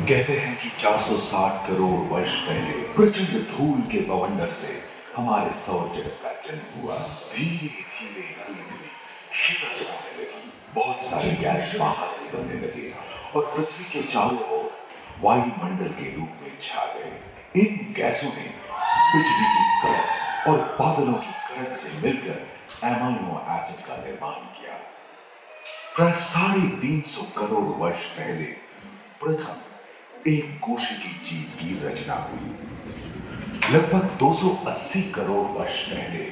कहते हैं कि 460 करोड़ वर्ष पहले प्रचंड धूल के बवंडर से हमारे सौर जगत का जन्म हुआ। धीरे धीरे पृथ्वी शीतल होने लगी, बहुत सारे गैस बाहर निकलने लगे और पृथ्वी के चारों ओर वायुमंडल के रूप में छा गए। इन गैसों ने बिजली की कड़क और बादलों की करक से मिलकर एमाइनो एसिड का निर्माण किया। प्राय 350 करोड़ वर्ष पहले प्रथम एक कोशिकी जीव की रचना हुई। लगभग 280 करोड़ वर्ष पहले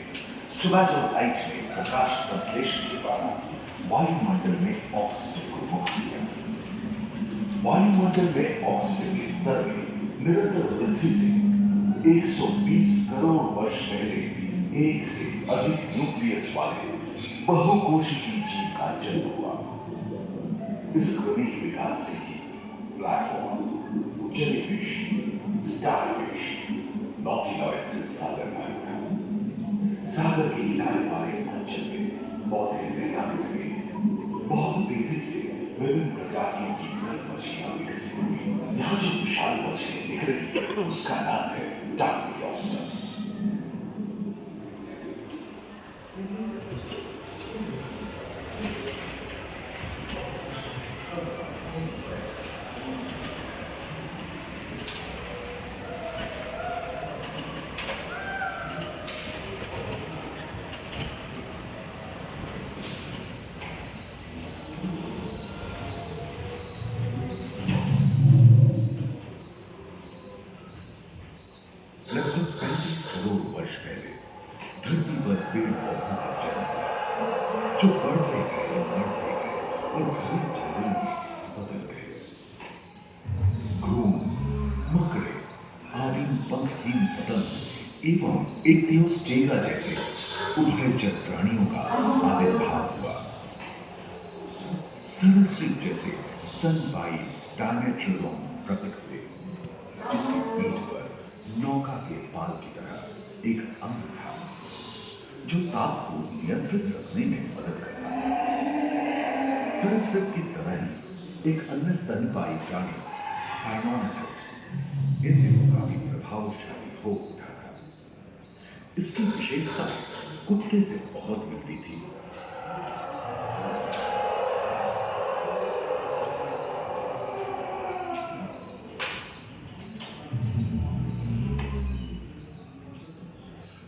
स्ट्रोमेटोलाइट ने प्रकाश संश्लेषण के द्वारा वायुमंडल में ऑक्सीजन को मुक्त किया। वायुमंडल में ऑक्सीजन के स्तर में निरंतर वृद्धि से 120 करोड़ वर्ष पहले एक से अधिक न्यूक्लियस वाले बहुकोशिकीय जीव का जन्म हुआ। इस क्रमिक विकास से ही प्लैटफॉर्म, जेलीफिश, स्टारफिश, नॉटिलॉइड से सागर में सागर के किनारे वाले अंचल में पौधे लहराने लगे। बहुत तेजी से विभिन्न प्रजातियों की नई मछलियां विकसित हुई। यहाँ जो विशाल मछली दिख रही है उसका नाम है डार्कियोस्टस। जो बढ़ते गए और धीरे धीरे बदल गए। घूम, मकड़े, आदिम पंखहीन पतंग एवं इक्तियोस्टेगा जैसे उभयचर प्राणियों का आविर्भाव हुआ। सरीसृप जैसे स्तनपायी डायमेट्रोडोन प्रकट हुए, जिसकी पीठ पर नौका के पाल की तरह एक अंग था जो ताप को नियंत्रित रखने में मदद करता है। सरीसृप की तरह ही एक अन्य स्तनपायी प्राणी साइनोसॉरस इन दिनों काफी प्रभावशाली हो उठा था। इसकी विशेषता कुत्ते से बहुत मिलती थी।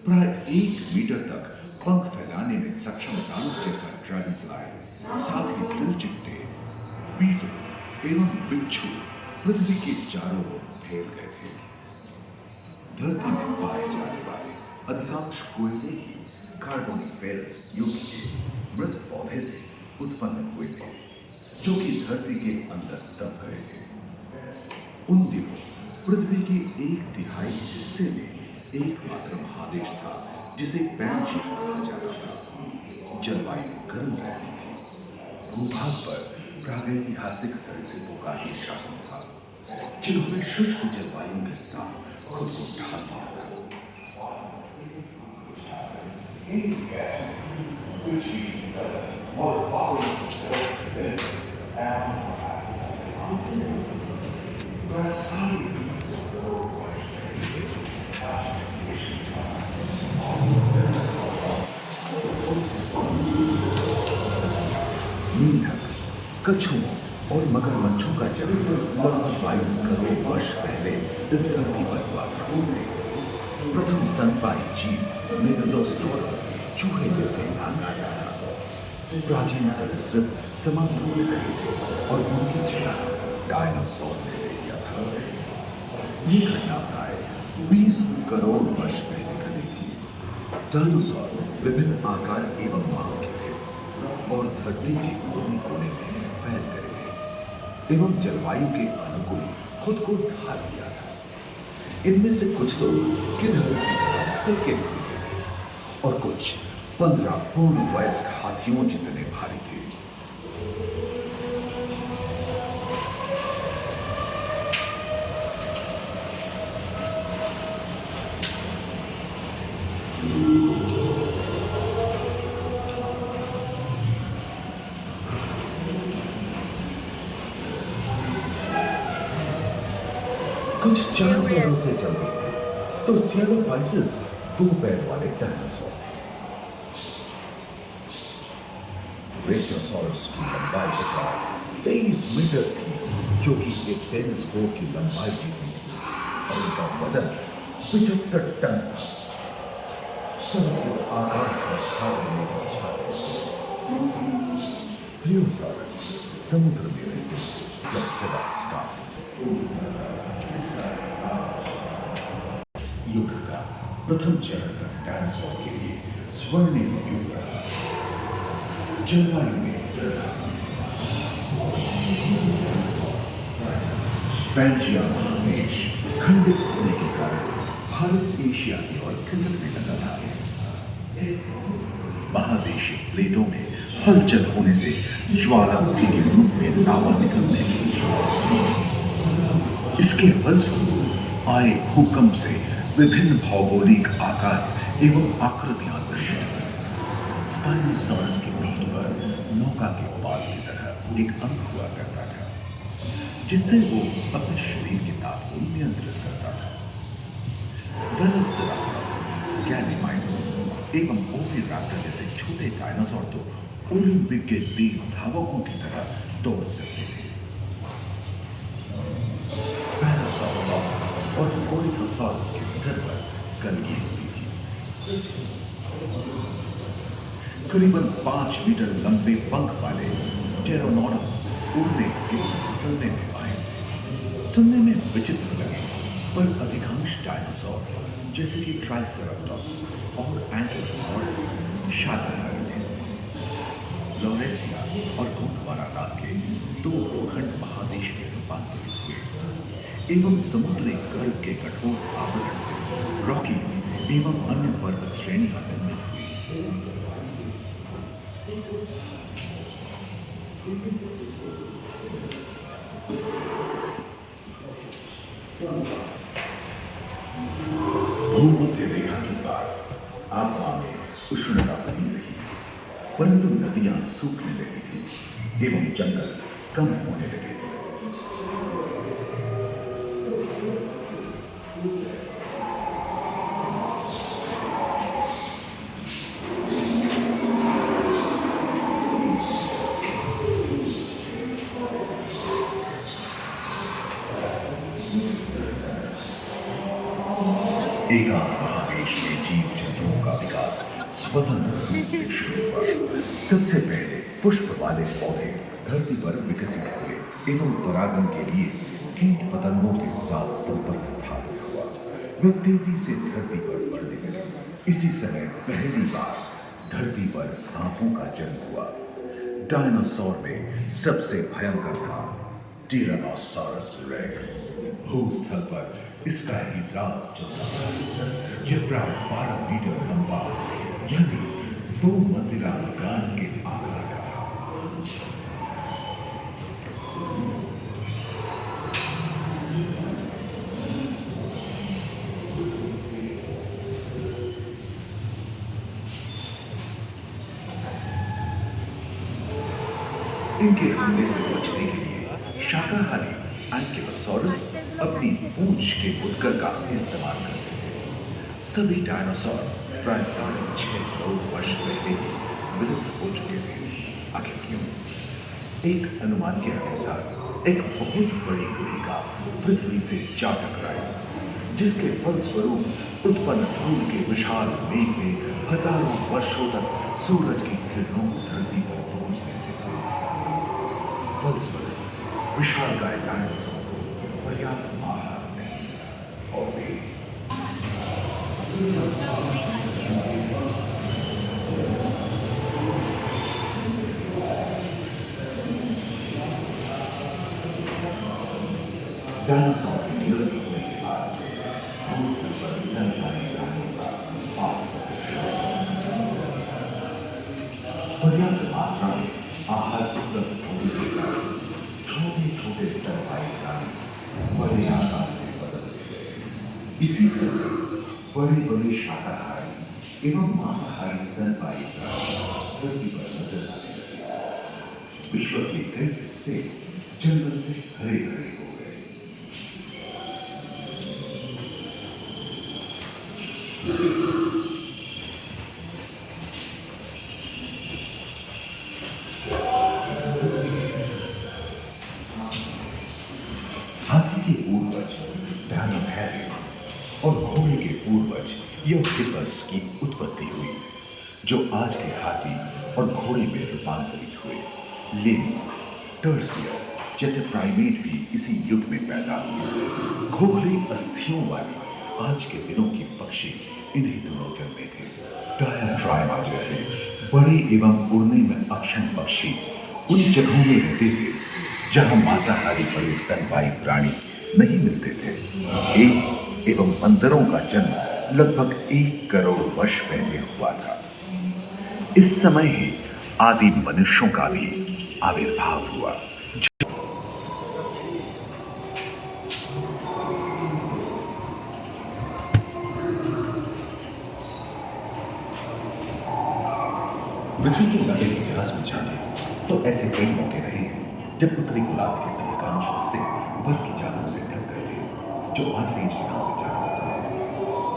प्राय 1 मीटर तक पंख फैलाने में सक्षम दानव जैसा ड्रैगन फ्लाई, साथ ही दिलचिट्टे, बीटल एवं बिच्छू पृथ्वी के चारों ओर फैल गए थे। धरती में पाए जाने वाले अधिकांश कोयले ही कार्बोनिफेरस युग के मृत पौधे से उत्पन्न हुए थे, जो कि धरती के अंदर दब गए थे। उन दिनों पृथ्वी के 1/3 हिस्से में एकमात्र महादेश था जिसे पैनशील कहा जाता था। जलवायु गर्म रहती थी। भूभाग पर प्रागैतिहासिक सरीसृपों का ही शासन था, जिन्होंने शुष्क जलवायु के साथ खुद को ढाल लिया था। मेंढक, कछुओं और मगरमच्छों का जन्म लगभग 22 करोड़ वर्ष पहले इस धरती पर हुआ था। प्रथम स्तनपायी जीव मेगालोस्टोरस चूहे जैसे आकार था। प्राचीन सरीसृप समाप्त हो गए थे और उनकी जगह डायनासोर ने ले लिया था। ये घटना प्राय 20 करोड़ वर्ष पहले घटी थी। डायनासोर विभिन्न आकार एवं मांग के थे और धरती के कोने कोने में फैल गए थे एवं जलवायु के अनुकूल खुद को ढाल दिया था। इनमें से कुछ तो किन्नर की तरह हल्के फुल्के थे और कुछ 15 पूर्ण वयस्क हाथियों जितने भारी थे। चार पैरों से चलते थे तो स्टेगोपाइसेस दो पैर वाले डायनासोर। ब्रेकियोसॉरस की लंबाई बचा 23 मीटर थी, जो कि एक टेनिस कोर्ट की लंबाई जितनी थी, और उनका वजन 75 टन था। सबके आकार का साधन में प्लियोसारस समुद्र में रहते जब सदा युद्ध का प्रथम चरण डायनासोर के लिए स्वर्णिम युग रहा। जलवायु में पैंजिया महादेश खंडित होने के कारण भारत एशिया की ओर खिसकने लगा था। महादेशी प्लेटों में हलचल होने से ज्वालामुखी के रूप में लावा निकलने लगी। इसके फलस्वरूप आए भूकंप से विभिन्न भौगोलिक आकार एवं आकृतियां दृश्य हुई। स्पाइनोसॉरस की पीठ पर नौका के पाल की तरह एक अंग हुआ करता था, जिससे वो अपने शरीर के ताप को नियंत्रित करता था। वेलोसिराप्टर, गैलीमाइनस एवं ओविराप्टर जैसे छोटे डायनासोर तो ओलंपिक के तेज धावकों की तरह दौड़ सकते थे। और कोरिथोसॉरस के स्तर पर कलगी होती थी। करीबन 5 मीटर लंबे पंख वाले टेरोनोडॉन उड़ने एवं फिसलने में आए। सुनने में विचित्र लगे, पर अधिकांश डायनासोर जैसे कि ट्राइसेराटोप्स और एंकिलोसॉरस शाकाहारी थे। लॉरेसिया और गोंडवाना नाम के दो भूखंड महादेश में रूपांतरित हुए एवं समुद्री गर्भ के कठोर आवरण से रॉकीज एवं अन्य पर्वत श्रेणियां निर्मित हुई। भूमध्य रेखा के पास आबहवा में उष्णता बनी रही, परंतु नदियां सूखने लगी थी एवं जंगल कम होने लगे थे। एकांत महादेश में जीव जंतुओं का विकास स्वतंत्र रूप से शुरू हुआ। सबसे पहले पुष्प वाले पौधे धरती पर विकसित हुए एवं परागण के लिए कीट पतंगों के साथ संपर्क स्थापित हुआ। वे तेजी से धरती पर बढ़ने लगे। इसी समय पहली बार धरती पर सांपों का जन्म हुआ। डायनासोर में सबसे भयंकर था टिरानोसॉरस रेक्स। भूस्थल पर इसका ही राज चलता था। यह प्राय 12 मीटर लंबा यानी 2 मंजिला मकान के आकार का था। इनके हमले से बचने के लिए शाकाहारी एंकिलोसॉरस अपनी पूंछ के मुद्गर का इस्तेमाल करते थे। सभी डायनासोर प्राय 6.5 करोड़ वर्ष पहले ही विलुप्त हो चुके थे। आखिर क्यों? एक अनुमान के अनुसार एक बहुत बड़ी गुलिका पृथ्वी से जा टकराई, जिसके फलस्वरूप उत्पन्न धूल के विशाल मेघ में हजारों वर्षों तक सूरज की किरणों को धरती पर पहुंचने से फलस्वरूप विशालकाय डायनासोर को पर्याप्त आहार नहीं और वे डायनासोर की निधन होने के बाद भूस्थल पर जन जाने प्राणियों का पर्याप्त मात्रा में आहार उपलब्ध होने के कारण छोटे छोटे स्तनपायी प्राणी बड़े आकार में बदलते गए। इसी तरह बड़े बड़े शाकाहारी एवं मांसाहारी स्तनपायी प्राणी धरती पर नजर आने लगे। विश्व के कई हिस्से जंगल से हरे भरे हो गए। हाथी के पूर्वज धर्मधैर्य और घोड़े के पूर्वज यूथिपस की उत्पत्ति हुई, जो आज के हाथी और घोड़े में रूपांतरित हुए। लेनी, टर्सियर जैसे प्राइमेट भी इसी युग में पैदा हुए। खोखले अस्थियों वाले आज के दिनों के पक्षी इन्हीं दिनों जन्मे थे। डायाट्राइमा जैसे बड़े एवं उड़ने में अक्षम पक्षी उन जगहों में रहते थे जहां मांसाहारी बड़े स्तनपायी प्राणी नहीं मिलते थे। एक एवं बंदरों का जन्म लगभग 1 करोड़ वर्ष पहले हुआ था। इस समय ही आदि मनुष्यों का भी आविर्भाव हुआ। पृथ्वी के लंबे इतिहास में जाने तो ऐसे कई मौके रहे हैं जब उत्तरी गोलार्ध के अधिकांश हिस्से बर्फ की चादरों से ढक गए थे, जो आइस एज के नाम से जाना जाता है।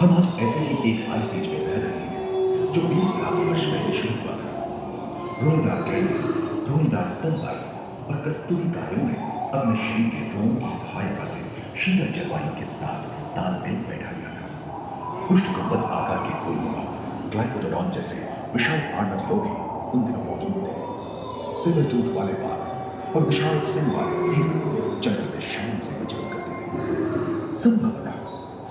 हम आज ऐसे ही एक आइस एज में रह रहे हैं जो 20 लाख वर्ष पहले शुरू हुआ था। रोलदार गैंडे, धूलदार स्तनपायी और कस्तूरी कायों ने अपने शरीर के रोम की सहायता से शीतल जलवायु के साथ तालमेल बैठा लिया था। पुष्ट गुंबद आकार के फूलनुमा ग्लाइकोडोन जैसे विशाल पर्णदलों भी उन दिनों मौजूद थे। सिल्वर टूथ वाले बाघ और विशाल सिंह वाले हिरण जंगल में शान से विचरण करते थे। संभवतः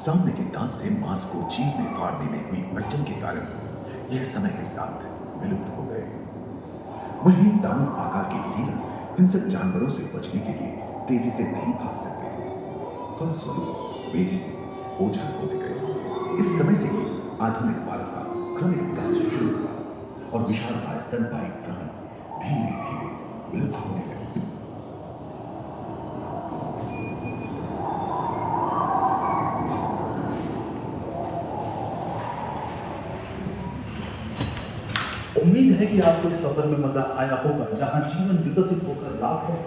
सामने के दांत से मांस को चीरने फाड़ने में हुई अड़चन के कारण यह समय के साथ विलुप्त हो गए। वहीं दानव आकार के हिरण हिंसक जानवरों से बचने के लिए तेजी से नहीं भाग सकते थे। फलस्वरूप वे भी ओझल होते गए। इस समय से ही आधुनिक मानव का क्रमिक विकास शुरू हुआ और विशाल स्तनपायी प्राणी धीरे धीरे विलुप्त होने लगे। उम्मीद है कि आपको इस सफर में मजा आया होगा, जहां जीवन विकसित होकर लाखों